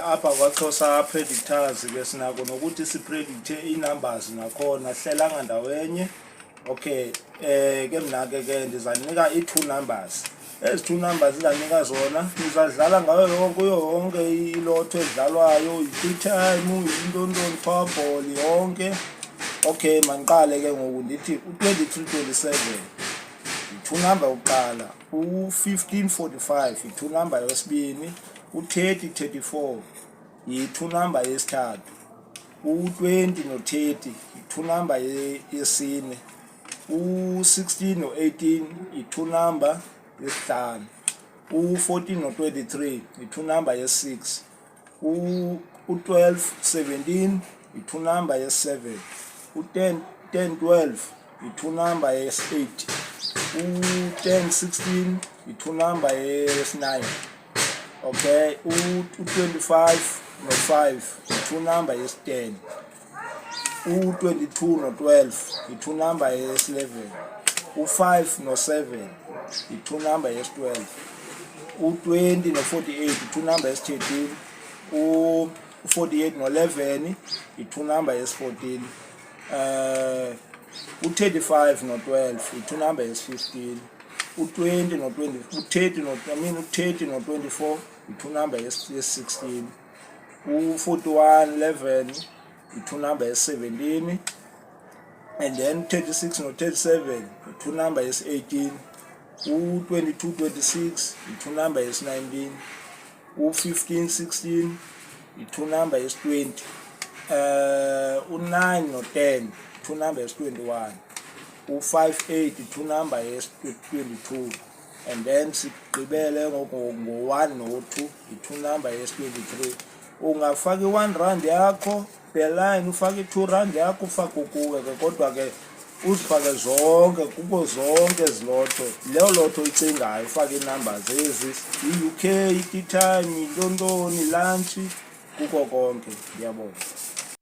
apha kwaXhosa predictors ke sinako nokuthi sipredict i-numbers nakhona sihlelanga ndawenye. Okay, ke mna ke ndizanika i-2 numbers. Ezi 2 numbers izanika zona nizadlala ngayo yonke ilotho edlalwayo, i-tea time, intoni powerball yonke. Okay, mandiqale ke ngoku ndithi u-2327 i-2 number yokuqala, u-1545 i-2 number yesibini, u-3034 yi-2 number yesithathu, u-20 no-30 yi-2 number yesine, u-16 no-18 yi-2 number yesihlanu, u-14 no-23 yi-2 number yesi-6, u-12 17 yi-2 number yesi-7, u-10 12 yi-2 number yesi-8, u-10 16 yi-2 number yesi-9. Okay, u-25 no-5 yi-2 number yesi-10, u-22 no-12 yi-2 number yesi-11, u-5 no-7 yi-2 number yesi-12, u-20 no-48 yi-2 number yesi-13, u-48 no-11 yi-2 number yesi-14, u-35 no-12 yi-2 number yesi-15, u-30 no-24 yi-2 number yesi-16, u-41 11 yi-2 number yesi-17, and then 36 no-37 yi-2 number yesi-18, u-22 26 yi-2 number yesi-19, u-15 16 yi-2 number yesi-20, u-9 no-10 yi-2 number yesi-21, u-58 yi-2 number yesi-22, and then sigqibele ngo-1 no-2 yi-2 number yesi-23. Ungafaka i-R1 yakho per line, ufake i-R2 yakho, ufake kuwe ke, kodwa ke uzifake zonke kuko zonke ezilotho. Leyo lotho icingayo ufake i-numbers ezi, i-UK, i-tea time, intoni, lunch, kuko konke. Ngiyabonga.